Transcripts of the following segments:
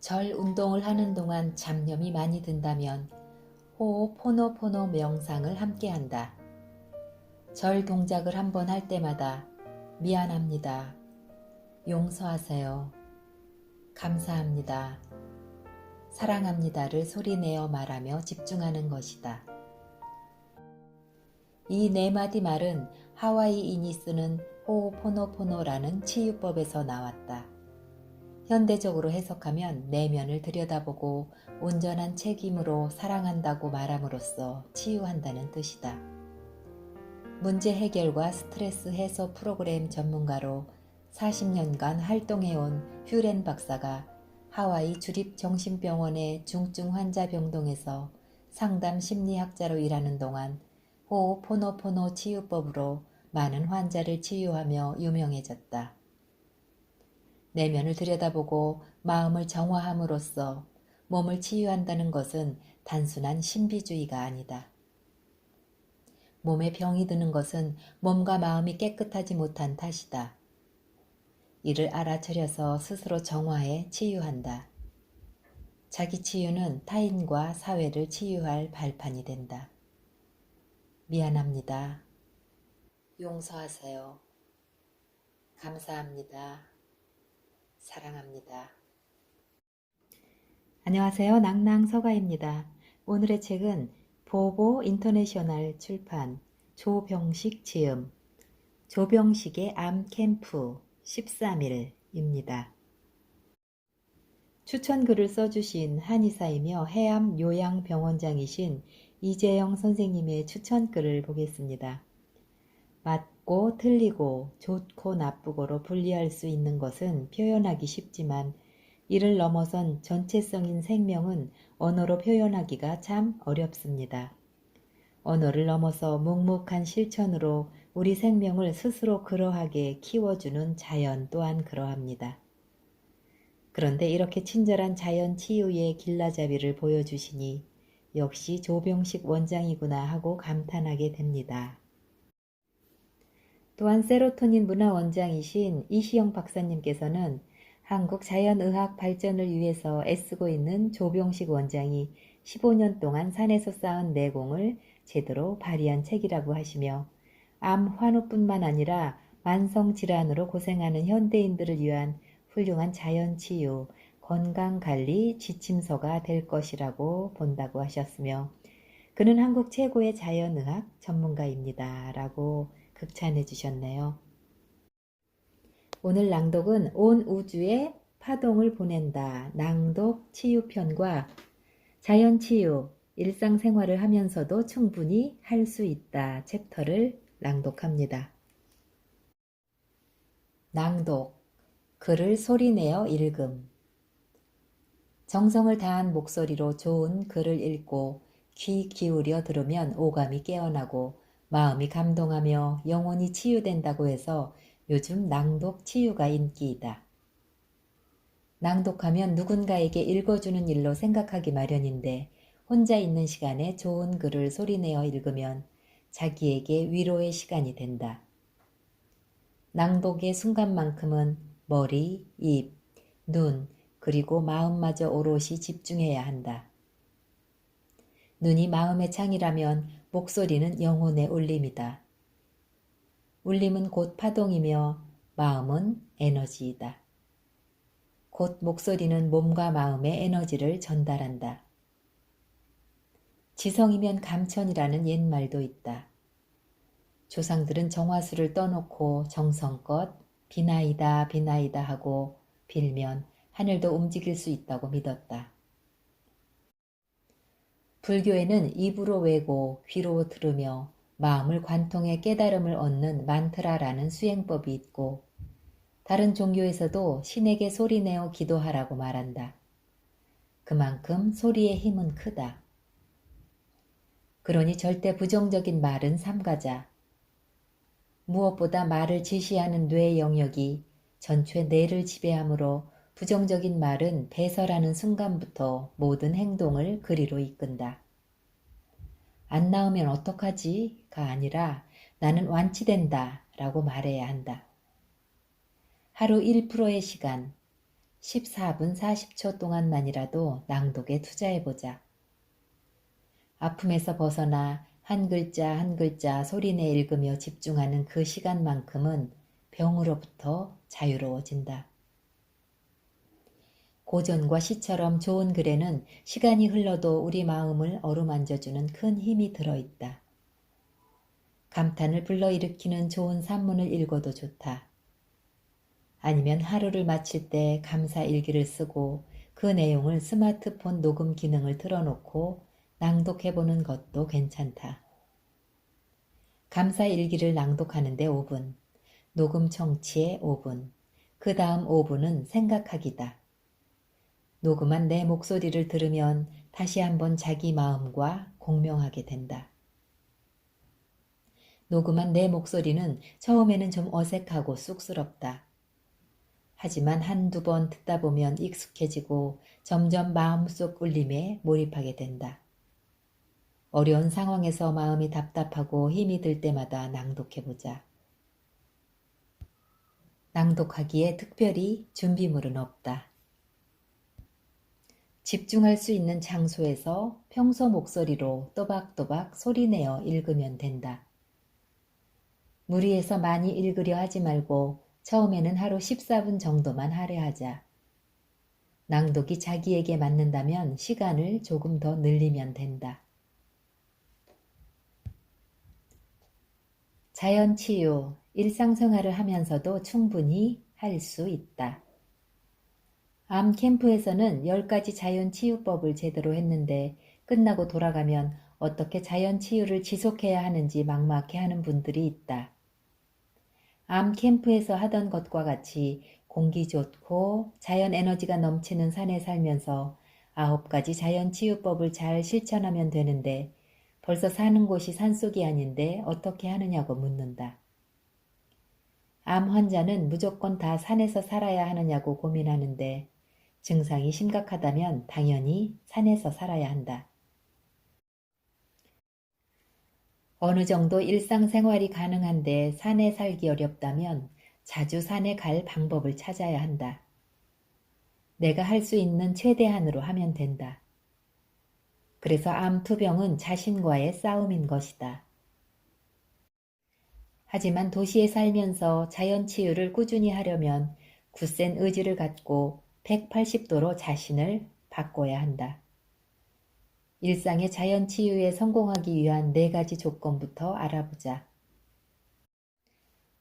절 운동을 하는 동안 잡념이 많이 든다면 호호포노포노 명상을 함께 한다. 절 동작을 한 번 할 때마다 미안합니다. 용서하세요. 감사합니다. 사랑합니다를 소리내어 말하며 집중하는 것이다. 이 네 마디 말은 하와이인이 쓰는 호호포노포노라는 치유법에서 나왔다. 현대적으로 해석하면 내면을 들여다보고 온전한 책임으로 사랑한다고 말함으로써 치유한다는 뜻이다. 문제 해결과 스트레스 해소 프로그램 전문가로 40년간 활동해온 휴렌 박사가 하와이 주립정신병원의 중증 환자 병동에서 상담 심리학자로 일하는 동안 호호포노포노 치유법으로 많은 환자를 치유하며 유명해졌다. 내면을 들여다보고 마음을 정화함으로써 몸을 치유한다는 것은 단순한 신비주의가 아니다. 몸에 병이 드는 것은 몸과 마음이 깨끗하지 못한 탓이다. 이를 알아차려서 스스로 정화해 치유한다. 자기 치유는 타인과 사회를 치유할 발판이 된다. 미안합니다. 용서하세요. 감사합니다. 사랑합니다. 안녕하세요. 낭낭서가입니다. 오늘의 책은 보보 인터내셔널 출판 조병식 지음 조병식의 암 캠프 13일입니다. 추천글을 써주신 한의사이며 해암 요양병원장이신 이재영 선생님의 추천글을 보겠습니다. 맞고 틀리고 좋고 나쁘고로 분리할 수 있는 것은 표현하기 쉽지만 이를 넘어선 전체성인 생명은 언어로 표현하기가 참 어렵습니다. 언어를 넘어서 묵묵한 실천으로 우리 생명을 스스로 그러하게 키워주는 자연 또한 그러합니다. 그런데 이렇게 친절한 자연 치유의 길라잡이를 보여주시니 역시 조병식 원장이구나 하고 감탄하게 됩니다. 또한 세로토닌 문화원장이신 이시영 박사님께서는 한국 자연의학 발전을 위해서 애쓰고 있는 조병식 원장이 15년 동안 산에서 쌓은 내공을 제대로 발휘한 책이라고 하시며 암 환우뿐만 아니라 만성질환으로 고생하는 현대인들을 위한 훌륭한 자연치유, 건강관리 지침서가 될 것이라고 본다고 하셨으며 그는 한국 최고의 자연의학 전문가입니다. 라고 극찬해 주셨네요. 오늘 낭독은 온 우주에 파동을 보낸다. 낭독 치유편과 자연치유, 일상생활을 하면서도 충분히 할 수 있다. 챕터를 낭독합니다. 낭독, 글을 소리내어 읽음. 정성을 다한 목소리로 좋은 글을 읽고 귀 기울여 들으면 오감이 깨어나고 마음이 감동하며 영혼이 치유된다고 해서 요즘 낭독 치유가 인기이다. 낭독하면 누군가에게 읽어주는 일로 생각하기 마련인데 혼자 있는 시간에 좋은 글을 소리내어 읽으면 자기에게 위로의 시간이 된다. 낭독의 순간만큼은 머리, 입, 눈, 그리고 마음마저 오롯이 집중해야 한다. 눈이 마음의 창이라면 목소리는 영혼의 울림이다. 울림은 곧 파동이며 마음은 에너지이다. 곧 목소리는 몸과 마음의 에너지를 전달한다. 지성이면 감천이라는 옛말도 있다. 조상들은 정화수를 떠놓고 정성껏 비나이다 비나이다 하고 빌면 하늘도 움직일 수 있다고 믿었다. 불교에는 입으로 외고 귀로 들으며 마음을 관통해 깨달음을 얻는 만트라라는 수행법이 있고 다른 종교에서도 신에게 소리내어 기도하라고 말한다. 그만큼 소리의 힘은 크다. 그러니 절대 부정적인 말은 삼가자. 무엇보다 말을 지시하는 뇌 영역이 전체 뇌를 지배하므로 부정적인 말은 배설하는 순간부터 모든 행동을 그리로 이끈다. 안 나오면 어떡하지?가 아니라 나는 완치된다 라고 말해야 한다. 하루 1%의 시간, 14분 40초 동안만이라도 낭독에 투자해보자. 아픔에서 벗어나 한 글자 한 글자 소리내 읽으며 집중하는 그 시간만큼은 병으로부터 자유로워진다. 고전과 시처럼 좋은 글에는 시간이 흘러도 우리 마음을 어루만져주는 큰 힘이 들어있다. 감탄을 불러일으키는 좋은 산문을 읽어도 좋다. 아니면 하루를 마칠 때 감사일기를 쓰고 그 내용을 스마트폰 녹음 기능을 틀어놓고 낭독해보는 것도 괜찮다. 감사일기를 낭독하는데 5분, 녹음 청취에 5분, 그 다음 5분은 생각하기다. 녹음한 내 목소리를 들으면 다시 한번 자기 마음과 공명하게 된다. 녹음한 내 목소리는 처음에는 좀 어색하고 쑥스럽다. 하지만 한두 번 듣다 보면 익숙해지고 점점 마음속 울림에 몰입하게 된다. 어려운 상황에서 마음이 답답하고 힘이 들 때마다 낭독해보자. 낭독하기에 특별히 준비물은 없다. 집중할 수 있는 장소에서 평소 목소리로 또박또박 소리내어 읽으면 된다. 무리해서 많이 읽으려 하지 말고 처음에는 하루 14분 정도만 할애하자. 낭독이 자기에게 맞는다면 시간을 조금 더 늘리면 된다. 자연치유, 일상생활을 하면서도 충분히 할 수 있다. 암 캠프에서는 10가지 자연치유법을 제대로 했는데 끝나고 돌아가면 어떻게 자연치유를 지속해야 하는지 막막해 하는 분들이 있다. 암 캠프에서 하던 것과 같이 공기 좋고 자연 에너지가 넘치는 산에 살면서 9가지 자연치유법을 잘 실천하면 되는데 벌써 사는 곳이 산속이 아닌데 어떻게 하느냐고 묻는다. 암 환자는 무조건 다 산에서 살아야 하느냐고 고민하는데 증상이 심각하다면 당연히 산에서 살아야 한다. 어느 정도 일상생활이 가능한데 산에 살기 어렵다면 자주 산에 갈 방법을 찾아야 한다. 내가 할 수 있는 최대한으로 하면 된다. 그래서 암투병은 자신과의 싸움인 것이다. 하지만 도시에 살면서 자연치유를 꾸준히 하려면 굳센 의지를 갖고 180도로 자신을 바꿔야 한다. 일상의 자연치유에 성공하기 위한 4가지 조건부터 알아보자.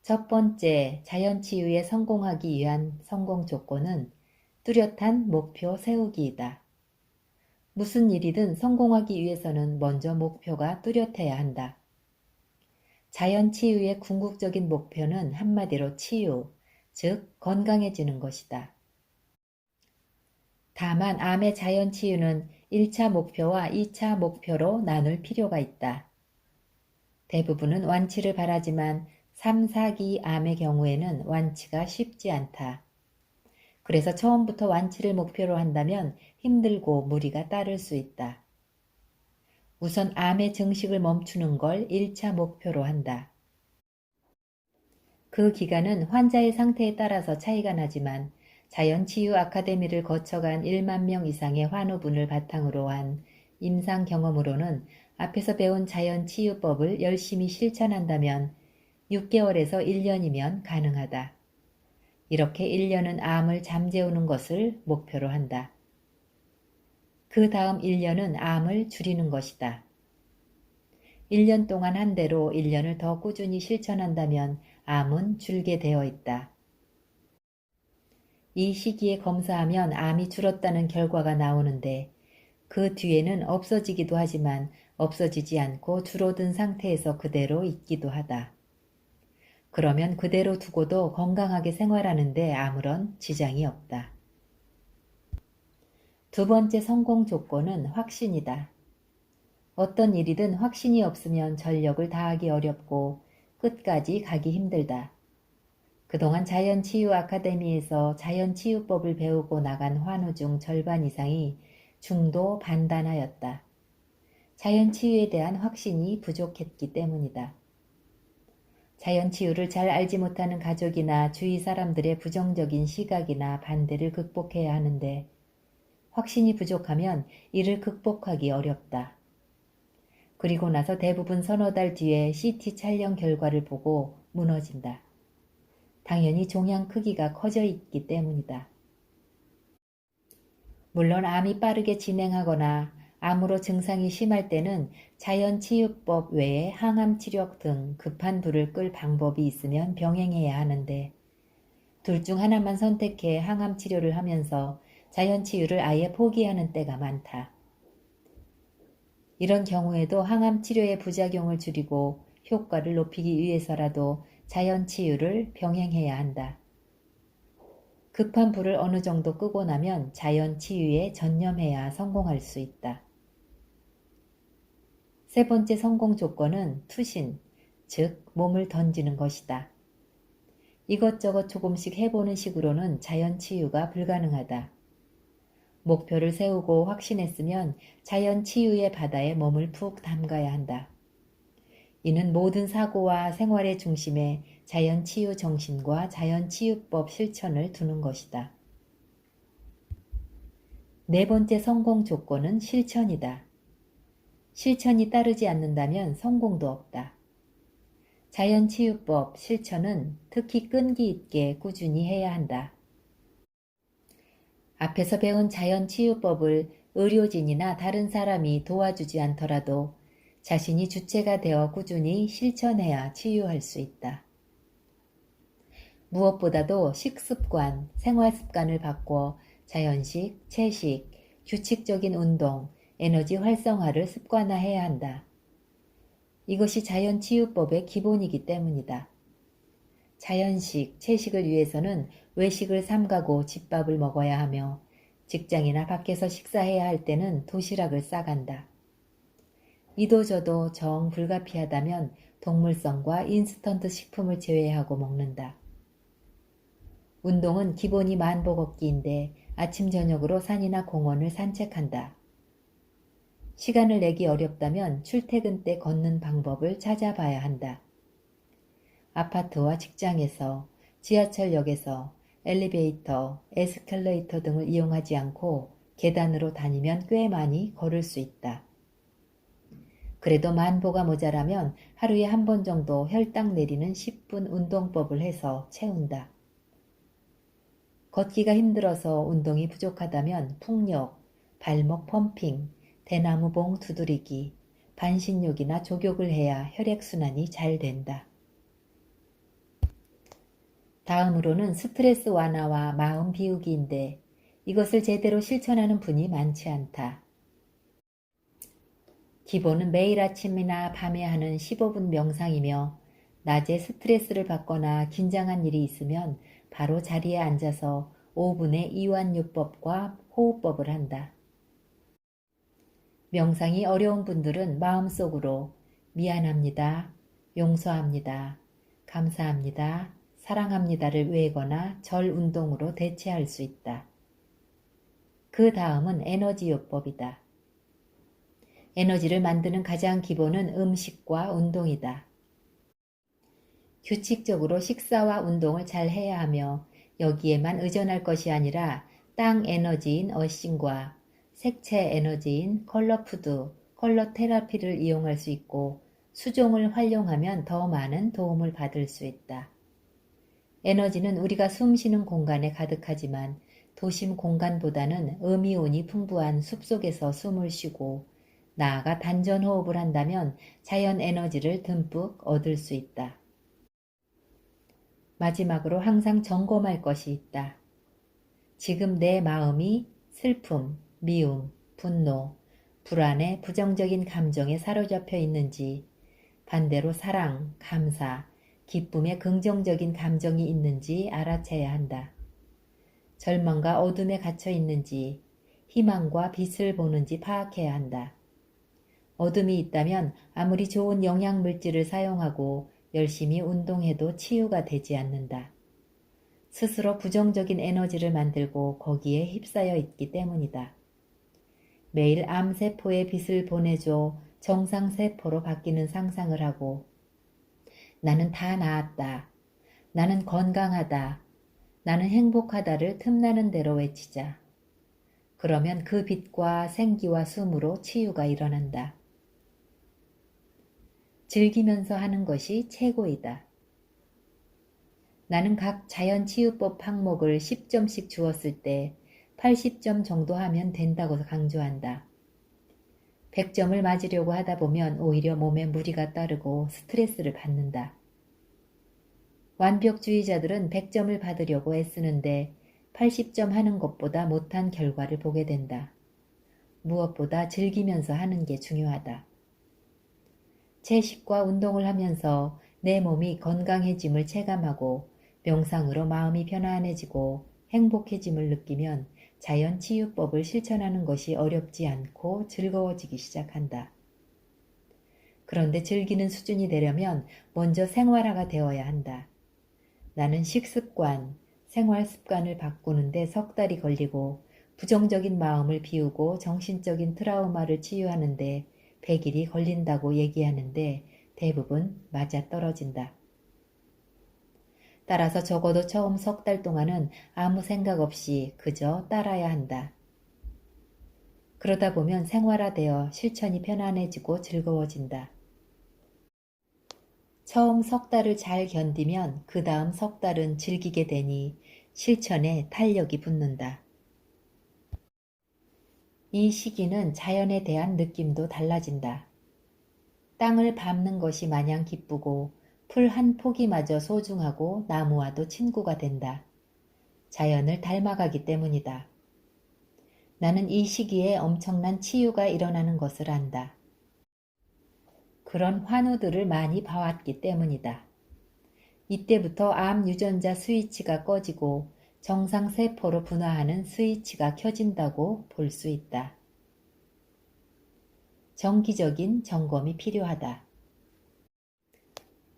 첫 번째, 자연치유에 성공하기 위한 성공 조건은 뚜렷한 목표 세우기이다. 무슨 일이든 성공하기 위해서는 먼저 목표가 뚜렷해야 한다. 자연치유의 궁극적인 목표는 한마디로 치유, 즉 건강해지는 것이다. 다만 암의 자연치유는 1차 목표와 2차 목표로 나눌 필요가 있다. 대부분은 완치를 바라지만 3, 4기 암의 경우에는 완치가 쉽지 않다. 그래서 처음부터 완치를 목표로 한다면 힘들고 무리가 따를 수 있다. 우선 암의 증식을 멈추는 걸 1차 목표로 한다. 그 기간은 환자의 상태에 따라서 차이가 나지만 자연치유 아카데미를 거쳐간 1만 명 이상의 환우분을 바탕으로 한 임상 경험으로는 앞에서 배운 자연치유법을 열심히 실천한다면 6개월에서 1년이면 가능하다. 이렇게 1년은 암을 잠재우는 것을 목표로 한다. 그 다음 1년은 암을 줄이는 것이다. 1년 동안 한 대로 1년을 더 꾸준히 실천한다면 암은 줄게 되어 있다. 이 시기에 검사하면 암이 줄었다는 결과가 나오는데 그 뒤에는 없어지기도 하지만 없어지지 않고 줄어든 상태에서 그대로 있기도 하다. 그러면 그대로 두고도 건강하게 생활하는데 아무런 지장이 없다. 두 번째 성공 조건은 확신이다. 어떤 일이든 확신이 없으면 전력을 다하기 어렵고 끝까지 가기 힘들다. 그동안 자연치유 아카데미에서 자연치유법을 배우고 나간 환우 중 절반 이상이 중도 반단하였다. 자연치유에 대한 확신이 부족했기 때문이다. 자연 치유를 잘 알지 못하는 가족이나 주위 사람들의 부정적인 시각이나 반대를 극복해야 하는데 확신이 부족하면 이를 극복하기 어렵다. 그리고 나서 대부분 서너 달 뒤에 CT 촬영 결과를 보고 무너진다. 당연히 종양 크기가 커져 있기 때문이다. 물론 암이 빠르게 진행하거나 암으로 증상이 심할 때는 자연치유법 외에 항암치료 등 급한 불을 끌 방법이 있으면 병행해야 하는데 둘 중 하나만 선택해 항암치료를 하면서 자연치유를 아예 포기하는 때가 많다. 이런 경우에도 항암치료의 부작용을 줄이고 효과를 높이기 위해서라도 자연치유를 병행해야 한다. 급한 불을 어느 정도 끄고 나면 자연치유에 전념해야 성공할 수 있다. 세 번째 성공 조건은 투신, 즉 몸을 던지는 것이다. 이것저것 조금씩 해보는 식으로는 자연치유가 불가능하다. 목표를 세우고 확신했으면 자연치유의 바다에 몸을 푹 담가야 한다. 이는 모든 사고와 생활의 중심에 자연치유 정신과 자연치유법 실천을 두는 것이다. 네 번째 성공 조건은 실천이다. 실천이 따르지 않는다면 성공도 없다. 자연치유법 실천은 특히 끈기 있게 꾸준히 해야 한다. 앞에서 배운 자연치유법을 의료진이나 다른 사람이 도와주지 않더라도 자신이 주체가 되어 꾸준히 실천해야 치유할 수 있다. 무엇보다도 식습관, 생활습관을 바꿔 자연식, 채식, 규칙적인 운동, 에너지 활성화를 습관화해야 한다. 이것이 자연치유법의 기본이기 때문이다. 자연식, 채식을 위해서는 외식을 삼가고 집밥을 먹어야 하며 직장이나 밖에서 식사해야 할 때는 도시락을 싸간다. 이도저도 정 불가피하다면 동물성과 인스턴트 식품을 제외하고 먹는다. 운동은 기본이 만보 걷기인데 아침 저녁으로 산이나 공원을 산책한다. 시간을 내기 어렵다면 출퇴근 때 걷는 방법을 찾아봐야 한다. 아파트와 직장에서, 지하철역에서 엘리베이터, 에스컬레이터 등을 이용하지 않고 계단으로 다니면 꽤 많이 걸을 수 있다. 그래도 만보가 모자라면 하루에 한 번 정도 혈당 내리는 10분 운동법을 해서 채운다. 걷기가 힘들어서 운동이 부족하다면 풍력, 발목 펌핑, 대나무봉 두드리기, 반신욕이나 족욕을 해야 혈액순환이 잘 된다. 다음으로는 스트레스 완화와 마음 비우기인데 이것을 제대로 실천하는 분이 많지 않다. 기본은 매일 아침이나 밤에 하는 15분 명상이며 낮에 스트레스를 받거나 긴장한 일이 있으면 바로 자리에 앉아서 5분의 이완요법과 호흡법을 한다. 명상이 어려운 분들은 마음속으로 미안합니다, 용서합니다, 감사합니다, 사랑합니다를 외거나 절 운동으로 대체할 수 있다. 그 다음은 에너지요법이다. 에너지를 만드는 가장 기본은 음식과 운동이다. 규칙적으로 식사와 운동을 잘 해야 하며 여기에만 의존할 것이 아니라 땅 에너지인 어싱과 색채 에너지인 컬러푸드, 컬러 테라피를 이용할 수 있고 수종을 활용하면 더 많은 도움을 받을 수 있다. 에너지는 우리가 숨쉬는 공간에 가득하지만 도심 공간보다는 음이온이 풍부한 숲속에서 숨을 쉬고 나아가 단전호흡을 한다면 자연 에너지를 듬뿍 얻을 수 있다. 마지막으로 항상 점검할 것이 있다. 지금 내 마음이 슬픔, 미움, 분노, 불안의 부정적인 감정에 사로잡혀 있는지, 반대로 사랑, 감사, 기쁨의 긍정적인 감정이 있는지 알아채야 한다. 절망과 어둠에 갇혀 있는지, 희망과 빛을 보는지 파악해야 한다. 어둠이 있다면 아무리 좋은 영양물질을 사용하고 열심히 운동해도 치유가 되지 않는다. 스스로 부정적인 에너지를 만들고 거기에 휩싸여 있기 때문이다. 매일 암세포에 빛을 보내줘 정상세포로 바뀌는 상상을 하고 나는 다 나았다. 나는 건강하다. 나는 행복하다를 틈나는 대로 외치자. 그러면 그 빛과 생기와 숨으로 치유가 일어난다. 즐기면서 하는 것이 최고이다. 나는 각 자연치유법 항목을 10점씩 주었을 때 80점 정도 하면 된다고 강조한다. 100점을 맞으려고 하다 보면 오히려 몸에 무리가 따르고 스트레스를 받는다. 완벽주의자들은 100점을 받으려고 애쓰는데 80점 하는 것보다 못한 결과를 보게 된다. 무엇보다 즐기면서 하는 게 중요하다. 채식과 운동을 하면서 내 몸이 건강해짐을 체감하고 명상으로 마음이 편안해지고 행복해짐을 느끼면 자연치유법을 실천하는 것이 어렵지 않고 즐거워지기 시작한다. 그런데 즐기는 수준이 되려면 먼저 생활화가 되어야 한다. 나는 식습관, 생활습관을 바꾸는데 석 달이 걸리고 부정적인 마음을 비우고 정신적인 트라우마를 치유하는데 100일이 걸린다고 얘기하는데 대부분 맞아떨어진다. 따라서 적어도 처음 석 달 동안은 아무 생각 없이 그저 따라야 한다. 그러다 보면 생활화되어 실천이 편안해지고 즐거워진다. 처음 석 달을 잘 견디면 그 다음 석 달은 즐기게 되니 실천에 탄력이 붙는다. 이 시기는 자연에 대한 느낌도 달라진다. 땅을 밟는 것이 마냥 기쁘고 풀 한 포기마저 소중하고 나무와도 친구가 된다. 자연을 닮아가기 때문이다. 나는 이 시기에 엄청난 치유가 일어나는 것을 안다. 그런 환우들을 많이 봐왔기 때문이다. 이때부터 암 유전자 스위치가 꺼지고 정상세포로 분화하는 스위치가 켜진다고 볼 수 있다. 정기적인 점검이 필요하다.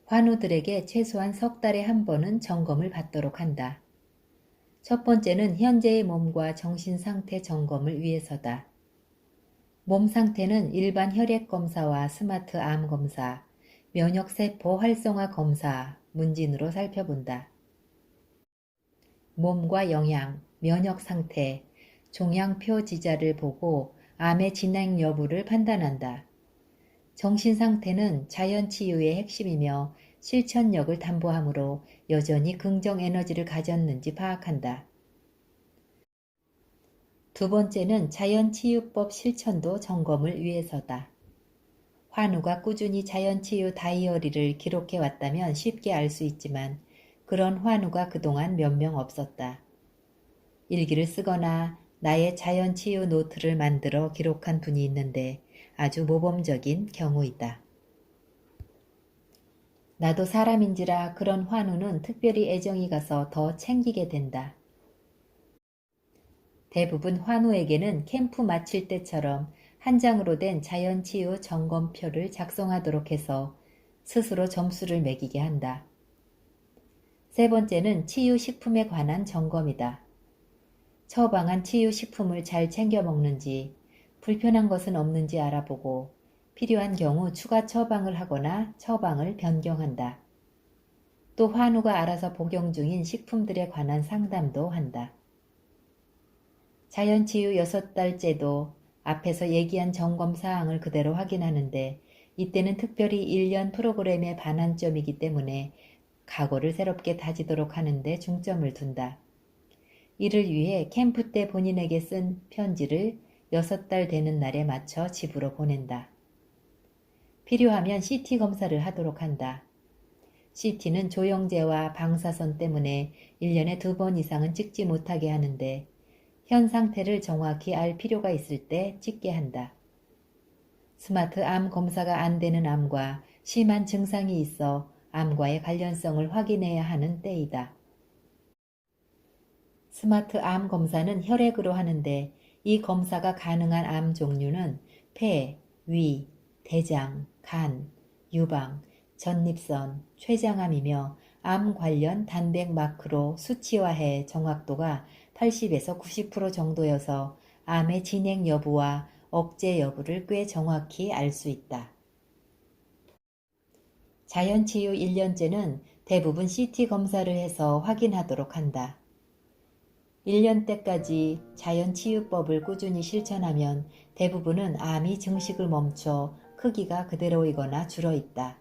환우들에게 최소한 석 달에 한 번은 점검을 받도록 한다. 첫 번째는 현재의 몸과 정신 상태 점검을 위해서다. 몸 상태는 일반 혈액 검사와 스마트 암 검사, 면역세포 활성화 검사, 문진으로 살펴본다. 몸과 영양, 면역 상태, 종양표 지자를 보고 암의 진행 여부를 판단한다. 정신 상태는 자연치유의 핵심이며 실천력을 담보하므로 여전히 긍정 에너지를 가졌는지 파악한다. 두 번째는 자연치유법 실천도 점검을 위해서다. 환우가 꾸준히 자연치유 다이어리를 기록해 왔다면 쉽게 알 수 있지만 그런 환우가 그동안 몇 명 없었다. 일기를 쓰거나 나의 자연치유 노트를 만들어 기록한 분이 있는데 아주 모범적인 경우이다. 나도 사람인지라 그런 환우는 특별히 애정이 가서 더 챙기게 된다. 대부분 환우에게는 캠프 마칠 때처럼 한 장으로 된 자연치유 점검표를 작성하도록 해서 스스로 점수를 매기게 한다. 세 번째는 치유식품에 관한 점검이다. 처방한 치유식품을 잘 챙겨 먹는지, 불편한 것은 없는지 알아보고 필요한 경우 추가 처방을 하거나 처방을 변경한다. 또 환우가 알아서 복용 중인 식품들에 관한 상담도 한다. 자연치유 6달째도 앞에서 얘기한 점검사항을 그대로 확인하는데 이때는 특별히 1년 프로그램의 반환점이기 때문에 각오를 새롭게 다지도록 하는데 중점을 둔다. 이를 위해 캠프 때 본인에게 쓴 편지를 6달 되는 날에 맞춰 집으로 보낸다. 필요하면 CT 검사를 하도록 한다. CT는 조영제와 방사선 때문에 1년에 2번 이상은 찍지 못하게 하는데 현 상태를 정확히 알 필요가 있을 때 찍게 한다. 스마트 암 검사가 안 되는 암과 심한 증상이 있어 암과의 관련성을 확인해야 하는 때이다. 스마트 암 검사는 혈액으로 하는데 이 검사가 가능한 암 종류는 폐, 위, 대장, 간, 유방, 전립선, 췌장암이며 암 관련 단백 마크로 수치화해 정확도가 80에서 90% 정도여서 암의 진행 여부와 억제 여부를 꽤 정확히 알 수 있다. 자연치유 1년째는 대부분 CT 검사를 해서 확인하도록 한다. 1년 때까지 자연치유법을 꾸준히 실천하면 대부분은 암이 증식을 멈춰 크기가 그대로이거나 줄어있다.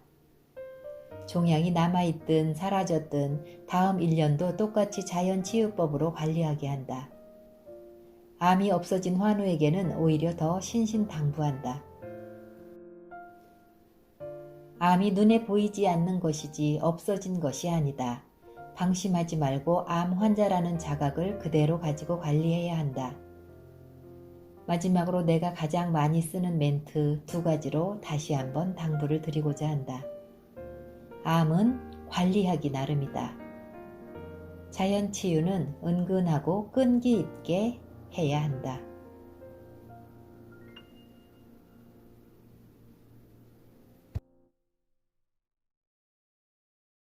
종양이 남아있든 사라졌든 다음 1년도 똑같이 자연치유법으로 관리하게 한다. 암이 없어진 환우에게는 오히려 더 신신당부한다. 암이 눈에 보이지 않는 것이지 없어진 것이 아니다. 방심하지 말고 암 환자라는 자각을 그대로 가지고 관리해야 한다. 마지막으로 내가 가장 많이 쓰는 멘트 2가지로 다시 한번 당부를 드리고자 한다. 암은 관리하기 나름이다. 자연치유는 은근하고 끈기 있게 해야 한다.